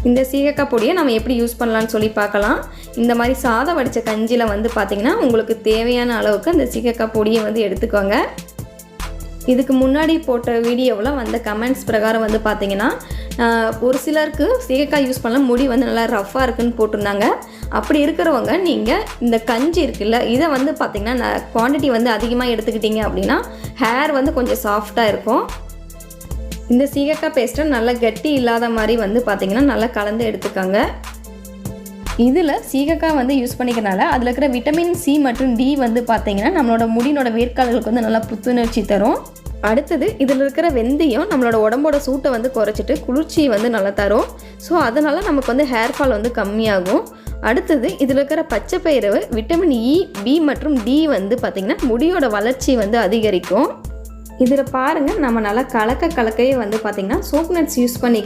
இந்த சீகக்காய் பொடியை நம்ம எப்படி யூஸ் பண்ணலான்னு சொல்லி பார்க்கலாம். இந்த மாதிரி சாதம் வடித்த கஞ்சியில் வந்து பார்த்திங்கன்னா உங்களுக்கு தேவையான அளவுக்கு இந்த சீகக்காய் பொடியை வந்து எடுத்துக்கோங்க. இதுக்கு முன்னாடி போட்ட வீடியோவில் வந்த கமெண்ட்ஸ் பிரகாரம் வந்து பார்த்திங்கன்னா ஒரு சிலருக்கு சீகக்காய் யூஸ் பண்ணலாம் முடி வந்து நல்லா ரஃப்பாக இருக்குன்னு போட்டிருந்தாங்க. அப்படி இருக்கிறவங்க நீங்கள் இந்த கஞ்சி இருக்குல்ல, இதை வந்து பார்த்திங்கன்னா குவான்டிட்டி வந்து அதிகமாக எடுத்துக்கிட்டிங்க அப்படின்னா ஹேர் வந்து கொஞ்சம் சாஃப்டாக இருக்கும். இந்த சீகக்காய் பேஸ்ட்டை நல்லா கட்டி இல்லாத மாதிரி வந்து பார்த்திங்கன்னா நல்லா கலந்து எடுத்துக்கோங்க. இதில் சீகக்காய் வந்து யூஸ் பண்ணிக்கிறனால அதில் இருக்கிற விட்டமின் சி மற்றும் டி வந்து பார்த்திங்கன்னா நம்மளோட முடியோட வேர்க்கால்களுக்கு வந்து நல்லா புத்துணர்ச்சி தரும். அடுத்தது இதில் இருக்கிற வெந்தயம் நம்மளோட உடம்போட சூட்டை வந்து குறைச்சிட்டு குளிர்ச்சியை வந்து நல்லா தரும். ஸோ அதனால் நமக்கு வந்து ஹேர் ஃபால் வந்து கம்மியாகும். அடுத்தது இதில் இருக்கிற பச்சை பயிறு விட்டமின் இ, பி மற்றும் டி வந்து பார்த்திங்கன்னா முடியோட வளர்ச்சி வந்து அதிகரிக்கும். இதில் பாருங்கள் நம்ம நல்லா கலக்கையே வந்து பார்த்திங்கன்னா சோப் நட்ஸ் யூஸ் பண்ணிக்க